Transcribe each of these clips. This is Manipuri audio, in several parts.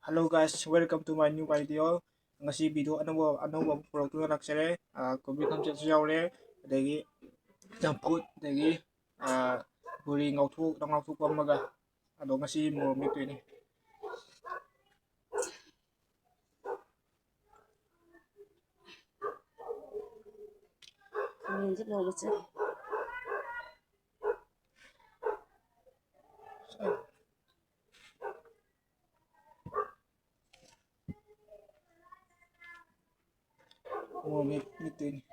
Hello guys, welcome to my new video. Ngasi video anouba purak laksere. Kobi kamchet yaure. Adagi champut adagi buri ngauthuk pamaga. Ado ngasi mo mitwini. Minjip lo bece. Mo mitwini.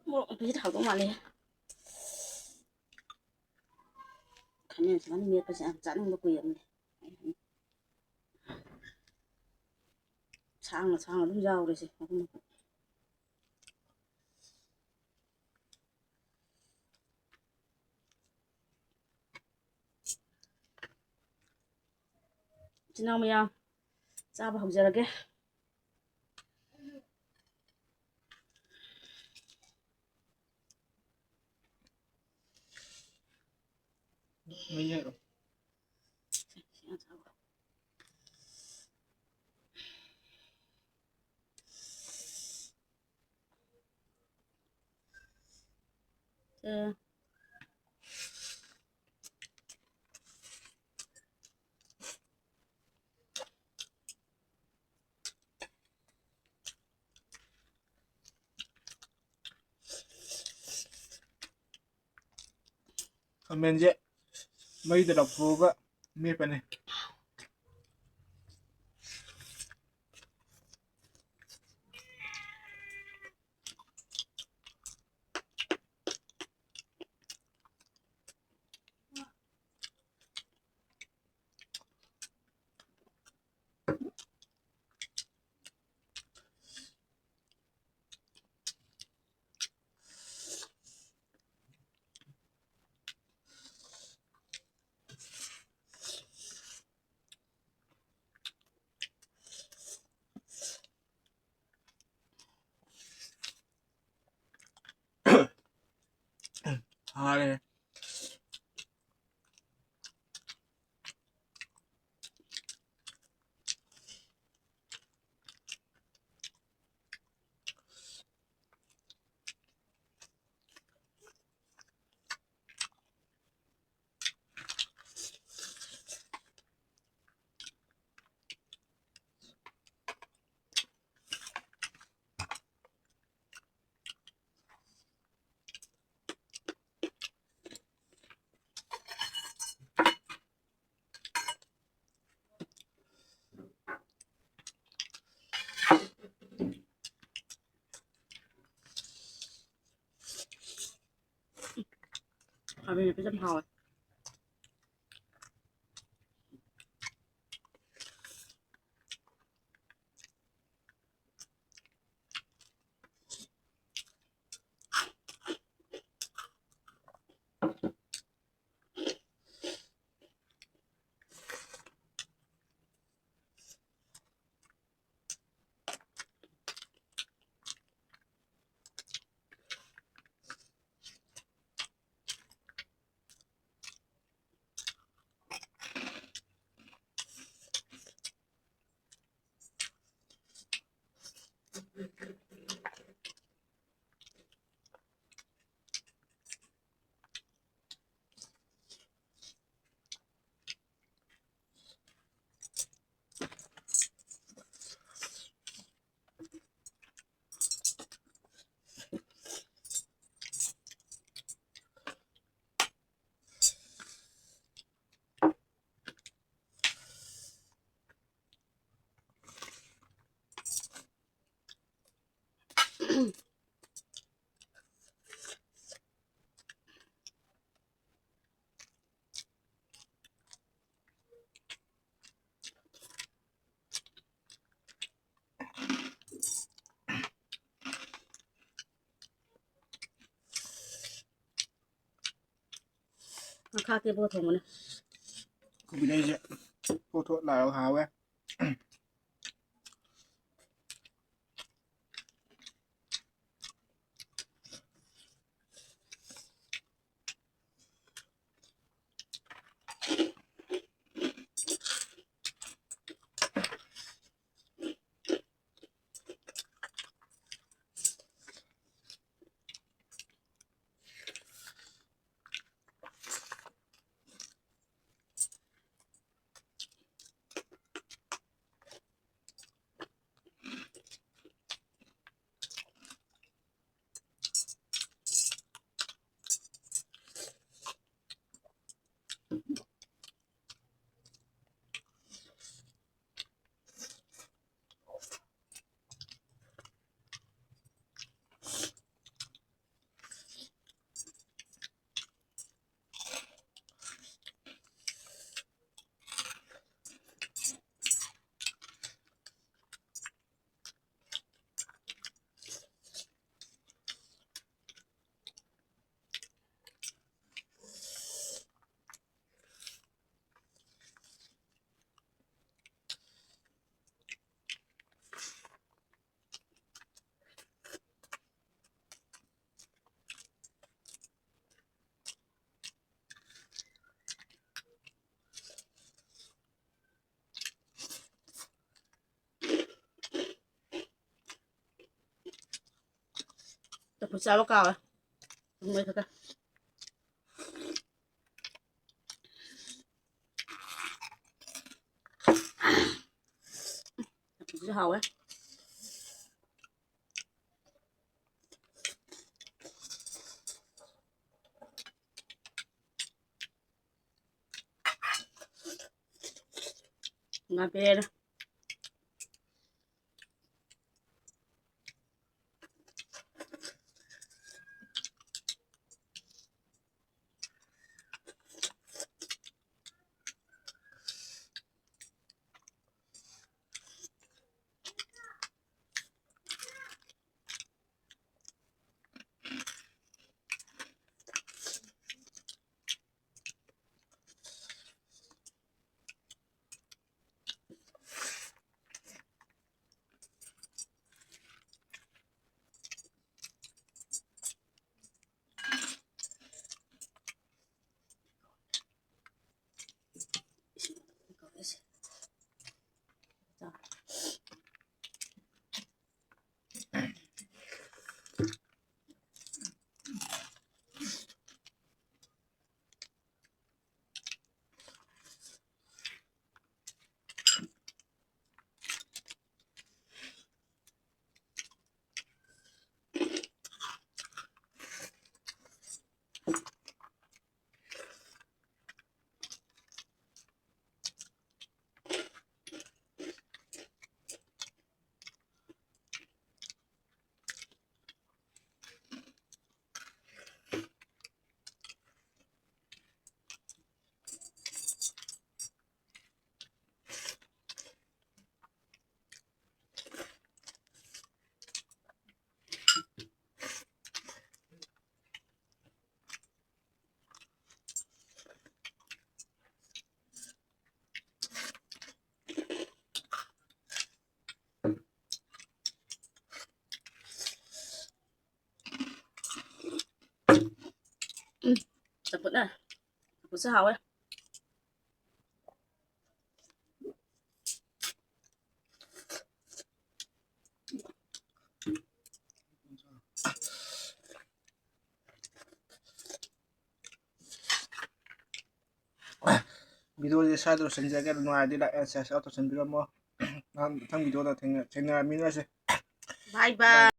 Mo bị thảo đúng mà lên. Khánh này nó miệt bây giờ chán nó quyền. Sang là đúng giàu rồi gì. Chứ nào mày à? Sao mà học giờ là cái. Mình rồi. Comment je. May drop fuga. May pane. Hale. Bây giờ cái dân hỏi. khá kia vô thùng này 고기 내지 포토 나요 하we tập một sao cao à không mấy thật à tập một hầu á ngà bê đó tập một này tập một sao ấy 비디오에 사이드로 전자게 놓아야지 나 SS 어떤 전비가 뭐 난 비디오다 탱나 민나시 bye bye